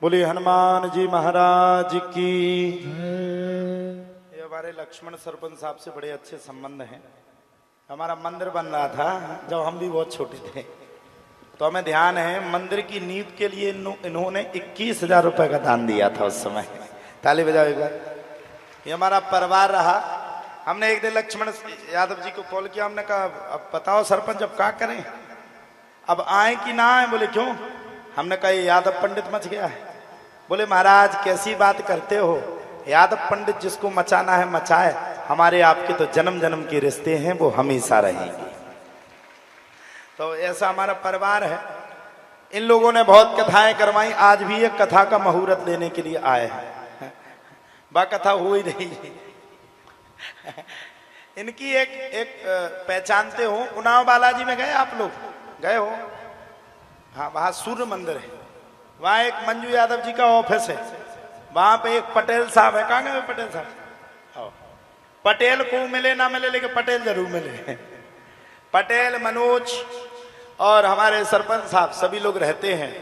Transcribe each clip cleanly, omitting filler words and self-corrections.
बोले हनुमान जी महाराज की। ये हमारे लक्ष्मण सरपंच साहब से बड़े अच्छे संबंध हैं। हमारा मंदिर बन रहा था जब हम भी बहुत छोटे थे, तो हमें ध्यान है मंदिर की नींव के लिए इन्होंने 21,000 रुपए का दान दिया था उस समय। ताली बजाएगा। ये हमारा परिवार रहा। हमने एक दिन लक्ष्मण यादव जी को कॉल किया, हमने कहा अब बताओ सरपंच अब क्या करें, अब आए कि ना आए। बोले क्यों? हमने कहा ये यादव पंडित मच गया है। बोले महाराज कैसी बात करते हो, यादव पंडित जिसको मचाना है मचाए, हमारे आपके तो जन्म जन्म के रिश्ते हैं, वो हमेशा रहेंगे। तो ऐसा हमारा परिवार है। इन लोगों ने बहुत कथाएं करवाई, आज भी एक कथा का मुहूर्त लेने के लिए आए हैं। बा कथा हो ही रही है। इनकी एक पहचानते हो, उन्नाव बालाजी में गए आप लोग? गए हो? हाँ, वहां सूर्य मंदिर है, वहां एक मंजू यादव जी का ऑफिस है, वहां पे एक पटेल साहब है। कहाँ गए पटेल साहब? पटेल को मिले ना मिले लेकिन पटेल जरूर मिले। पटेल, मनोज और हमारे सरपंच साहब सभी लोग रहते हैं।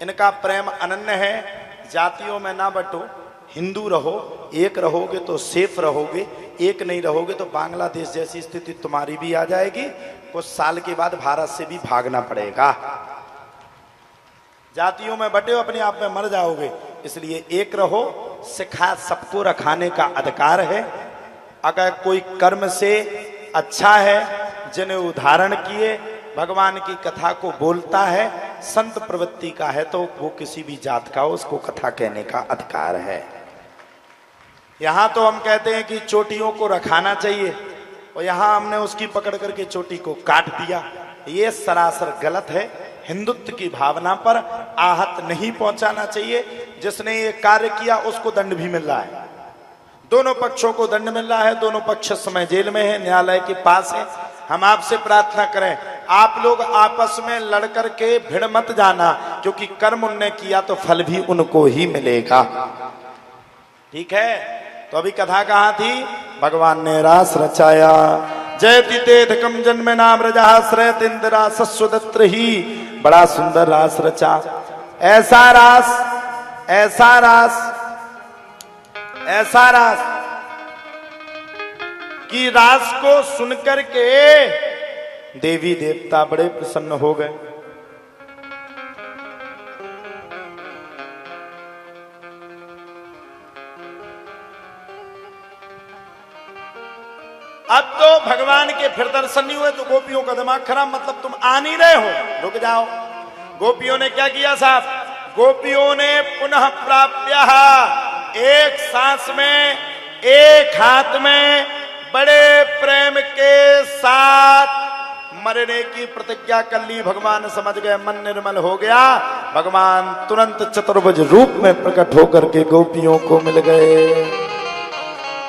इनका प्रेम अनन्य है। जातियों में ना बटो, हिंदू रहो, एक रहोगे तो सेफ रहोगे, एक नहीं रहोगे तो बांग्लादेश जैसी स्थिति तुम्हारी भी आ जाएगी। कुछ साल के बाद भारत से भी भागना पड़ेगा। जातियों में बटे हो, अपने आप में मर जाओगे। इसलिए एक रहो। सिखा सबको रखाने का अधिकार है। अगर कोई कर्म से अच्छा है, जिन्हें उदाहरण किए भगवान की कथा को बोलता है, संत प्रवृत्ति का है, तो वो किसी भी जात का हो, उसको कथा कहने का अधिकार है। यहां तो हम कहते हैं कि चोटियों को रखाना चाहिए, और यहां हमने उसकी पकड़ करके चोटी को काट दिया। ये सरासर गलत है। हिंदुत्व की भावना पर आहत नहीं पहुंचाना चाहिए। जिसने ये कार्य किया उसको दंड भी मिल रहा है। दोनों पक्षों को दंड मिल रहा है। दोनों पक्ष समय जेल में है, न्यायालय के पास है। हम आपसे प्रार्थना करें, आप लोग आपस में लड़ करके भिड़ मत जाना, क्योंकि कर्म उनने किया तो फल भी उनको ही मिलेगा। ठीक है? तो अभी कथा कहाँ थी? भगवान ने रास रचाया। जयति तेधकम जन्म नाम रजाश्रयत इंदिरा सस्वदत्र ही। बड़ा सुंदर रास रचा। ऐसा रास, ऐसा रास, ऐसा रास कि रास को सुनकर के देवी देवता बड़े प्रसन्न हो गए। अब तो भगवान के फिर दर्शन नहीं हुए तो गोपियों का दिमाग खराब, मतलब तुम आ नहीं रहे हो, रुक जाओ। गोपियों ने क्या किया साहब? गोपियों ने पुनः प्राप्य एक सांस में, एक हाथ में, बड़े प्रेम के साथ मरने की प्रतिज्ञा कर ली। भगवान समझ गए, मन निर्मल हो गया। भगवान तुरंत चतुर्भुज रूप में प्रकट होकर के गोपियों को मिल गए।